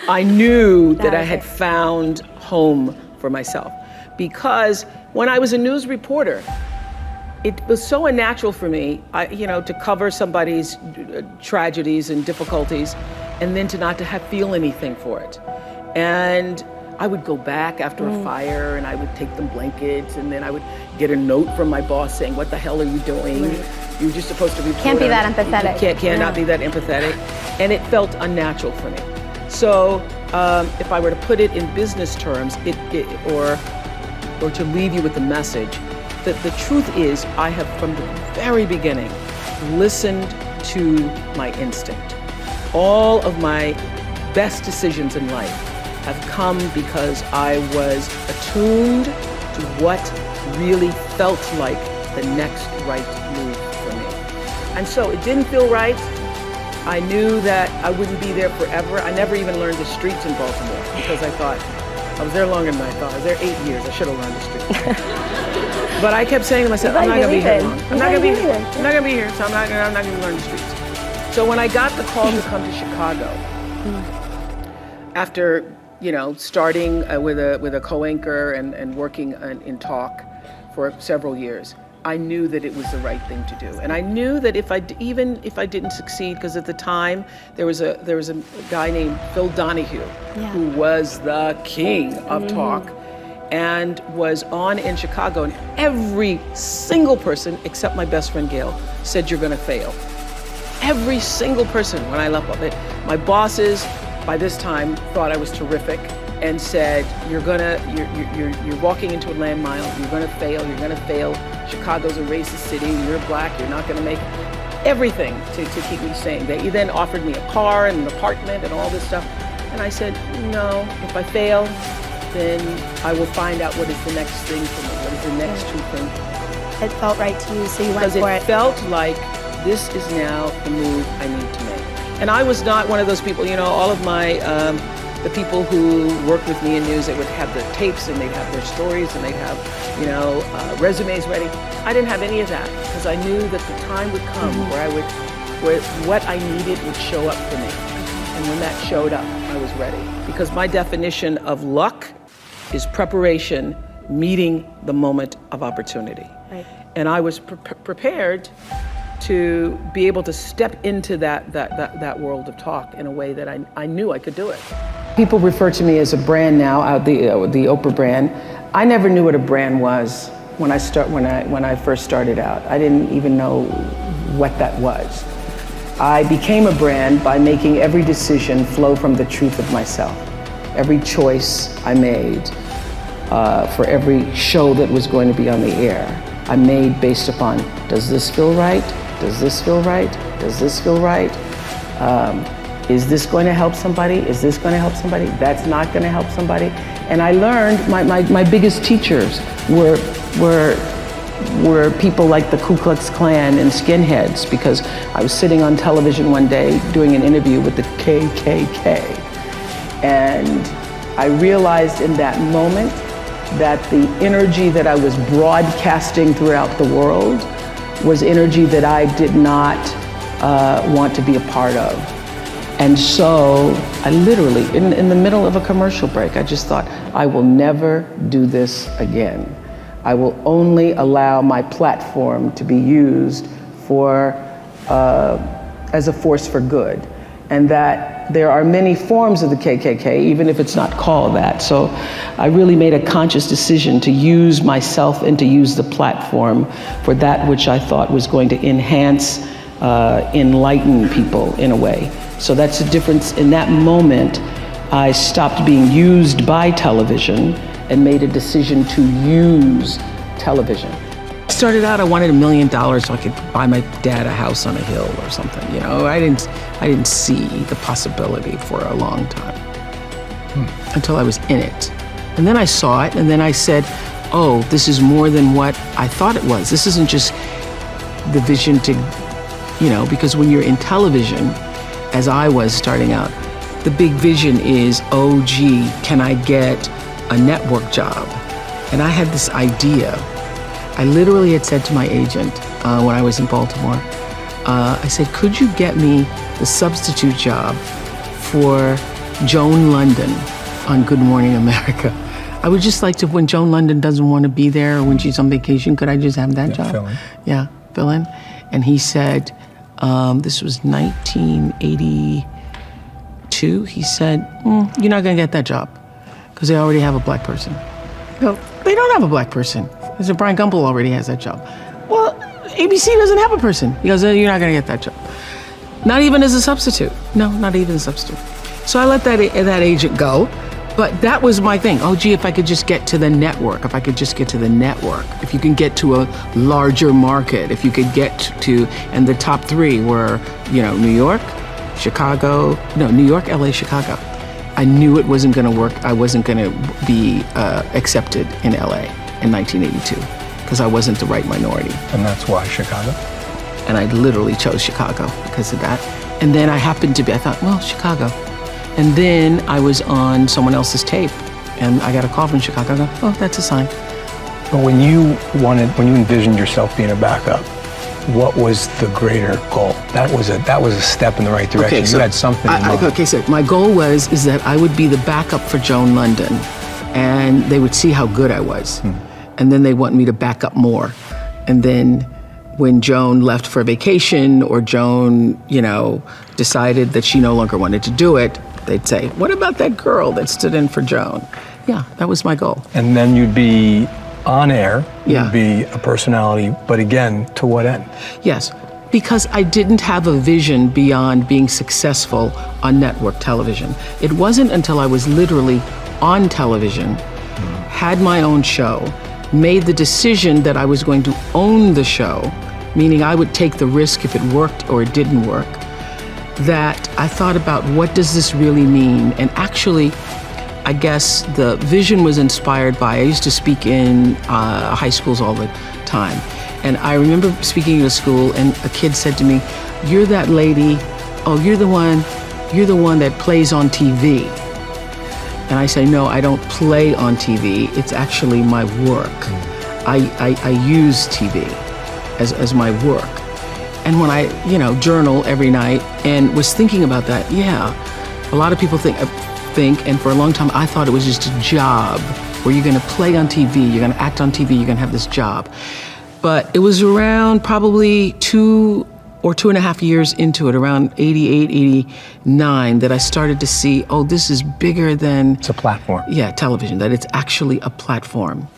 I knew that I had found home for myself, because when I was a news reporter, it was so unnatural for me, to cover somebody's tragedies and difficulties, and then not to feel anything for it. And I would go back after a fire, and I would take them blankets, and then I would get a note from my boss saying, "What the hell are you doing? You're just supposed to report." Can't be that empathetic. Cannot be that empathetic, and it felt unnatural for me. So if I were to put it in business terms, or to leave you with the message, that the truth is, I have from the very beginning listened to my instinct. All of my best decisions in life have come because I was attuned to what really felt like the next right move for me. And so it didn't feel right. I knew that I wouldn't be there forever. I never even learned the streets in Baltimore, because I thought, I was there longer than I thought. I was there 8 years. I should have learned the streets. But I kept saying to myself, I'm not going to be here long. I'm not going to be here. I'm not going to be here, so I'm not going to learn the streets. So when I got the call to come to Chicago, after starting with a co-anchor and working in talk for several years, I knew that it was the right thing to do. And I knew that if I didn't succeed, because at the time there was a guy named Phil Donahue, who was the king of talk, and was on in Chicago, and every single person except my best friend Gail said, "You're going to fail." Every single person when I left it. My bosses by this time thought I was terrific and said, you're walking into a landmine, you're gonna fail, Chicago's a racist city, you're black, you're not gonna make it. Everything to keep me sane. They then offered me a car and an apartment and all this stuff. And I said, no, if I fail, then I will find out what is the next thing for me, what is the next true thing. It felt right to you, so you went for it. Because it felt like this is now the move I need to make. And I was not one of those people, all of my, the people who worked with me in news, they would have their tapes and they'd have their stories and they'd have, resumes ready. I didn't have any of that, because I knew that the time would come where what I needed would show up for me. And when that showed up, I was ready. Because my definition of luck is preparation meeting the moment of opportunity. Right. And I was prepared to be able to step into that world of talk in a way that I knew I could do it. People refer to me as a brand now, the Oprah brand. I never knew what a brand was when I first started out. I didn't even know what that was. I became a brand by making every decision flow from the truth of myself. Every choice I made for every show that was going to be on the air, I made based upon, does this feel right? Does this feel right? Does this feel right? Is this going to help somebody? Is this going to help somebody? That's not going to help somebody. And I learned my biggest teachers were people like the Ku Klux Klan and skinheads, because I was sitting on television one day doing an interview with the KKK. And I realized in that moment that the energy that I was broadcasting throughout the world was energy that I did not want to be a part of. And so I literally, in the middle of a commercial break, I just thought, I will never do this again. I will only allow my platform to be used as a force for good. And that there are many forms of the KKK, even if it's not called that. So I really made a conscious decision to use myself and to use the platform for that which I thought was going to enhance, enlighten people in a way. So that's the difference. In that moment, I stopped being used by television and made a decision to use television. Started out, I wanted $1 million so I could buy my dad a house on a hill or something. I didn't see the possibility for a long time until I was in it. And then I saw it, and then I said, oh, this is more than what I thought it was. This isn't just the vision to, because when you're in television, as I was starting out, the big vision is, oh, gee, can I get a network job? And I had this idea. I literally had said to my agent when I was in Baltimore, I said, could you get me the substitute job for Joan London on Good Morning America. I would just like to, when Joan London doesn't want to be there or when she's on vacation, could I just have that job? Fill in. Yeah, fill in. And he said, this was 1982. He said, you're not going to get that job because they already have a black person. I go, they don't have a black person. I said, Brian Gumbel already has that job. Well, ABC doesn't have a person. He goes, you're not going to get that job. Not even as a substitute. No, not even a substitute. So I let that agent go. But that was my thing. Oh, gee, if I could just get to the network, if you can get to a larger market, if you could get to, and the top three were, New York, LA, Chicago. I knew it wasn't going to work. I wasn't going to be accepted in LA in 1982 because I wasn't the right minority. And that's why Chicago? And I literally chose Chicago because of that. And then I thought, well, Chicago. And then I was on someone else's tape, and I got a call from Chicago. I go, oh, that's a sign. But when you envisioned yourself being a backup, what was the greater goal? That was a step in the right direction. Okay, so you had something in mind. So my goal is that I would be the backup for Joan London, and they would see how good I was. And then they want me to back up more. And then when Joan left for vacation or Joan, decided that she no longer wanted to do it, they'd say, what about that girl that stood in for Joan? Yeah, that was my goal. And then you'd be on air, Yeah. you'd be a personality, but again, to what end? Yes, because I didn't have a vision beyond being successful on network television. It wasn't until I was literally on television, had my own show, made the decision that I was going to own the show, meaning I would take the risk if it worked or it didn't work, that I thought about what does this really mean? And actually, I guess the vision was inspired by, I used to speak in high schools all the time. And I remember speaking at a school and a kid said to me, you're that lady, you're the one that plays on TV. And I say, no, I don't play on TV. It's actually my work. I use TV as my work. And when I, journal every night and was thinking about that, a lot of people think, and for a long time, I thought it was just a job where you're going to play on TV, you're going to act on TV, you're going to have this job. But it was around probably 2 or 2.5 years into it, around 88, 89, that I started to see, this is bigger than... It's a platform. Yeah, television, that it's actually a platform.